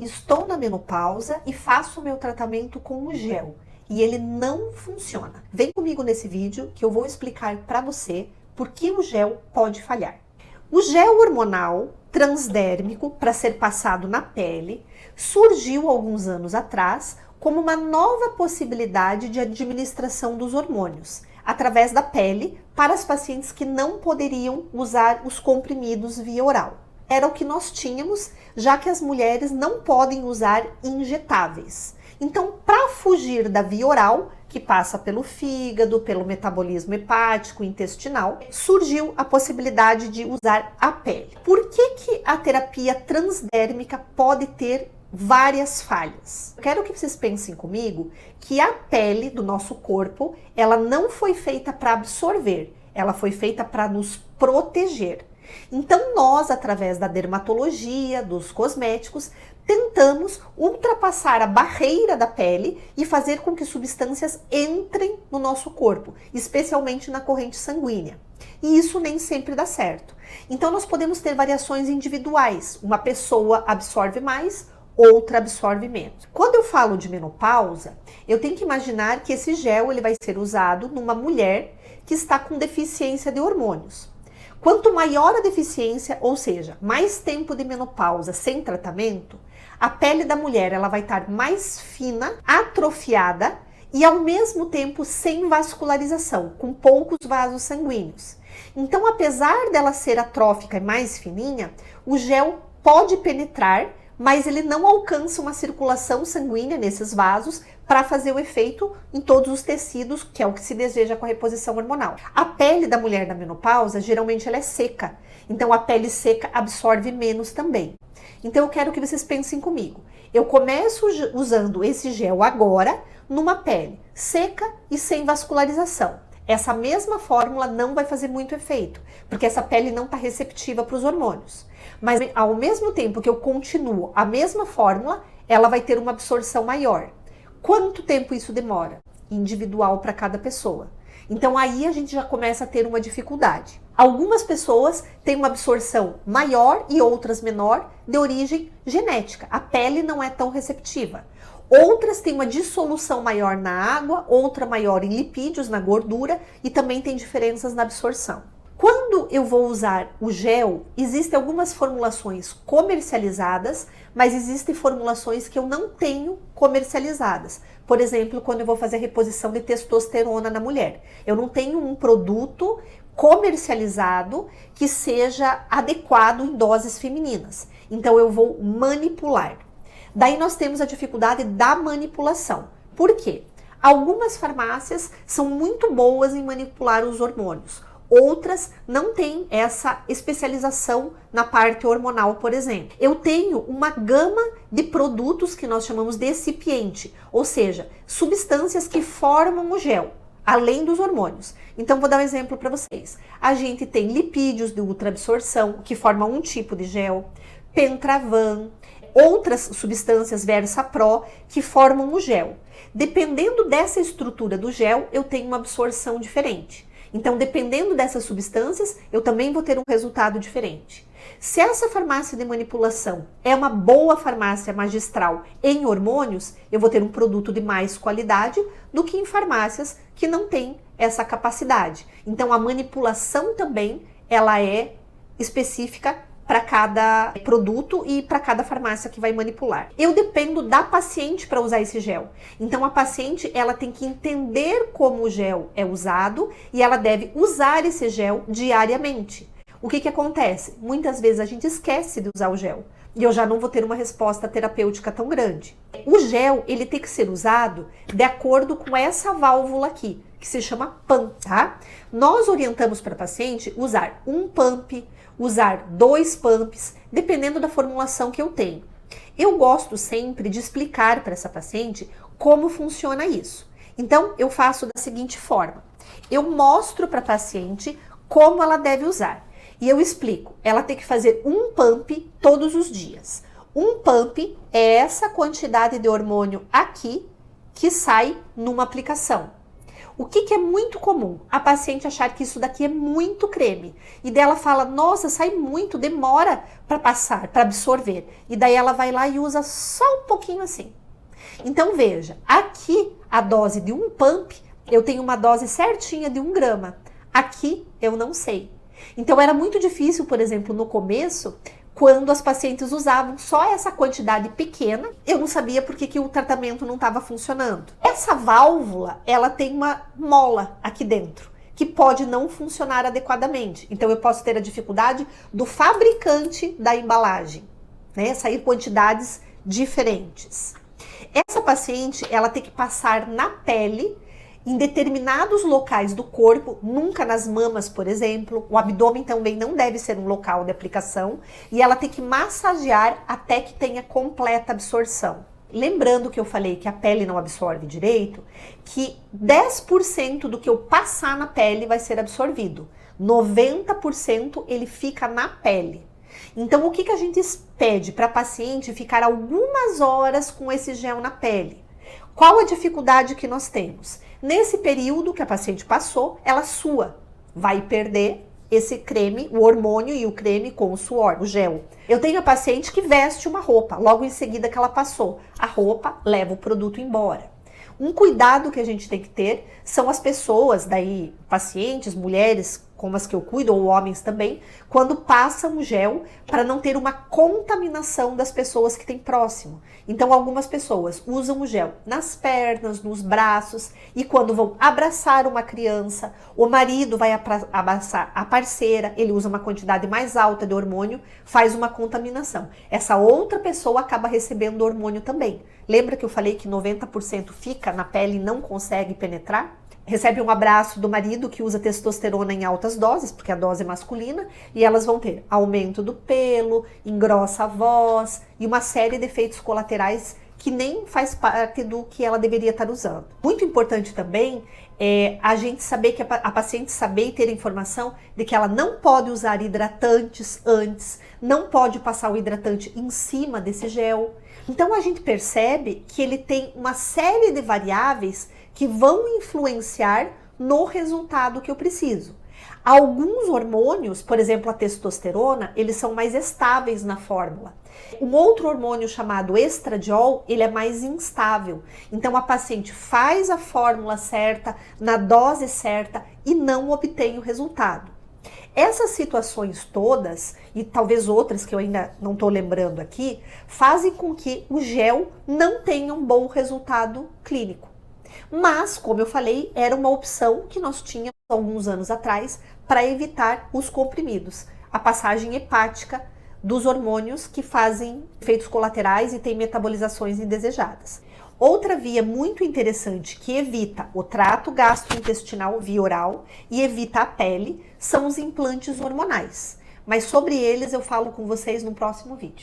estou na menopausa e faço o meu tratamento com o gel e ele não funciona. Vem comigo nesse vídeo que eu vou explicar para você por que o gel pode falhar. O gel hormonal transdérmico para ser passado na pele surgiu alguns anos atrás como uma nova possibilidade de administração dos hormônios através da pele para as pacientes que não poderiam usar os comprimidos via oral. Era o que nós tínhamos, já que as mulheres não podem usar injetáveis. Então, para fugir da via oral, que passa pelo fígado, pelo metabolismo hepático, intestinal, surgiu a possibilidade de usar a pele. Por que a terapia transdérmica pode ter várias falhas? Eu quero que vocês pensem comigo que a pele do nosso corpo, ela não foi feita para absorver, ela foi feita para nos proteger. Então nós, através da dermatologia, dos cosméticos, tentamos ultrapassar a barreira da pele e fazer com que substâncias entrem no nosso corpo, especialmente na corrente sanguínea. E isso nem sempre dá certo. Então nós podemos ter variações individuais. Uma pessoa absorve mais, outra absorve menos. Quando eu falo de menopausa, eu tenho que imaginar que esse gel ele vai ser usado numa mulher que está com deficiência de hormônios. Quanto maior a deficiência, ou seja, mais tempo de menopausa sem tratamento, a pele da mulher ela vai estar mais fina, atrofiada e ao mesmo tempo sem vascularização, com poucos vasos sanguíneos. Então, apesar dela ser atrófica e mais fininha, o gel pode penetrar, mas ele não alcança uma circulação sanguínea nesses vasos para fazer o efeito em todos os tecidos, que é o que se deseja com a reposição hormonal. A pele da mulher na menopausa, geralmente ela é seca, então a pele seca absorve menos também. Então eu quero que vocês pensem comigo. Eu começo usando esse gel agora numa pele seca e sem vascularização. Essa mesma fórmula não vai fazer muito efeito, porque essa pele não está receptiva para os hormônios. Mas ao mesmo tempo que eu continuo a mesma fórmula, ela vai ter uma absorção maior. Quanto tempo isso demora? Individual para cada pessoa. Então aí a gente já começa a ter uma dificuldade. Algumas pessoas têm uma absorção maior e outras menor de origem genética. A pele não é tão receptiva. Outras têm uma dissolução maior na água, outra maior em lipídios, na gordura, e também tem diferenças na absorção. Quando eu vou usar o gel, existem algumas formulações comercializadas, mas existem formulações que eu não tenho comercializadas. Por exemplo, quando eu vou fazer reposição de testosterona na mulher. Eu não tenho um produto comercializado que seja adequado em doses femininas. Então eu vou manipular. Daí nós temos a dificuldade da manipulação. Por quê? Algumas farmácias são muito boas em manipular os hormônios. Outras não têm essa especialização na parte hormonal, por exemplo. Eu tenho uma gama de produtos que nós chamamos de excipiente, ou seja, substâncias que formam o gel, além dos hormônios. Então, vou dar um exemplo para vocês. A gente tem lipídios de ultraabsorção, que formam um tipo de gel, Pentravan, outras substâncias Versapro, que formam o gel. Dependendo dessa estrutura do gel, eu tenho uma absorção diferente. Então, dependendo dessas substâncias, eu também vou ter um resultado diferente. Se essa farmácia de manipulação é uma boa farmácia magistral em hormônios, eu vou ter um produto de mais qualidade do que em farmácias que não têm essa capacidade. Então, a manipulação também, ela é específica para cada produto e para cada farmácia que vai manipular. Eu dependo da paciente para usar esse gel. Então a paciente ela tem que entender como o gel é usado e ela deve usar esse gel diariamente. O que acontece? Muitas vezes a gente esquece de usar o gel e eu já não vou ter uma resposta terapêutica tão grande. O gel ele tem que ser usado de acordo com essa válvula aqui, que se chama pump, tá? Nós orientamos para a paciente usar um pump, usar 2 pumps, dependendo da formulação que eu tenho. Eu gosto sempre de explicar para essa paciente como funciona isso. Então, eu faço da seguinte forma. Eu mostro para a paciente como ela deve usar. E eu explico, ela tem que fazer um pump todos os dias. Um pump é essa quantidade de hormônio aqui que sai numa aplicação. O que é muito comum? A paciente achar que isso daqui é muito creme. E daí ela fala, nossa, sai muito, demora para passar, para absorver. E daí ela vai lá e usa só um pouquinho assim. Então veja, aqui a dose de um pump, eu tenho uma dose certinha de 1 grama. Aqui eu não sei. Então era muito difícil, por exemplo, no começo, quando as pacientes usavam só essa quantidade pequena, eu não sabia por que o tratamento não estava funcionando. Essa válvula, ela tem uma mola aqui dentro, que pode não funcionar adequadamente. Então eu posso ter a dificuldade do fabricante da embalagem, né? Sair quantidades diferentes. Essa paciente, ela tem que passar na pele, em determinados locais do corpo, nunca nas mamas, por exemplo. O abdômen também não deve ser um local de aplicação. E ela tem que massagear até que tenha completa absorção. Lembrando que eu falei que a pele não absorve direito, que 10% do que eu passar na pele vai ser absorvido. 90% ele fica na pele. Então, o que a gente pede para a paciente ficar algumas horas com esse gel na pele? Qual a dificuldade que nós temos? Nesse período que a paciente passou, ela sua, vai perder esse creme, o hormônio e o creme com o suor, o gel. Eu tenho a paciente que veste uma roupa, logo em seguida que ela passou, a roupa leva o produto embora. Um cuidado que a gente tem que ter são as pessoas, daí pacientes, mulheres como as que eu cuido, ou homens também, quando passam gel para não ter uma contaminação das pessoas que tem próximo. Então algumas pessoas usam o gel nas pernas, nos braços, e quando vão abraçar uma criança, o marido vai abraçar a parceira, ele usa uma quantidade mais alta de hormônio, faz uma contaminação. Essa outra pessoa acaba recebendo hormônio também. Lembra que eu falei que 90% fica na pele e não consegue penetrar? Recebe um abraço do marido que usa testosterona em altas doses, porque a dose é masculina, e elas vão ter aumento do pelo, engrossa a voz e uma série de efeitos colaterais que nem faz parte do que ela deveria estar usando. Muito importante também é a gente saber que a paciente saber e ter informação de que ela não pode usar hidratantes antes, não pode passar o hidratante em cima desse gel. Então a gente percebe que ele tem uma série de variáveis que vão influenciar no resultado que eu preciso. Alguns hormônios, por exemplo a testosterona, eles são mais estáveis na fórmula. Um outro hormônio chamado estradiol, ele é mais instável. Então a paciente faz a fórmula certa, na dose certa e não obtém o resultado. Essas situações todas, e talvez outras que eu ainda não estou lembrando aqui, fazem com que o gel não tenha um bom resultado clínico. Mas, como eu falei, era uma opção que nós tínhamos alguns anos atrás para evitar os comprimidos, a passagem hepática dos hormônios que fazem efeitos colaterais e têm metabolizações indesejadas. Outra via muito interessante que evita o trato gastrointestinal via oral e evita a pele são os implantes hormonais. Mas sobre eles eu falo com vocês no próximo vídeo.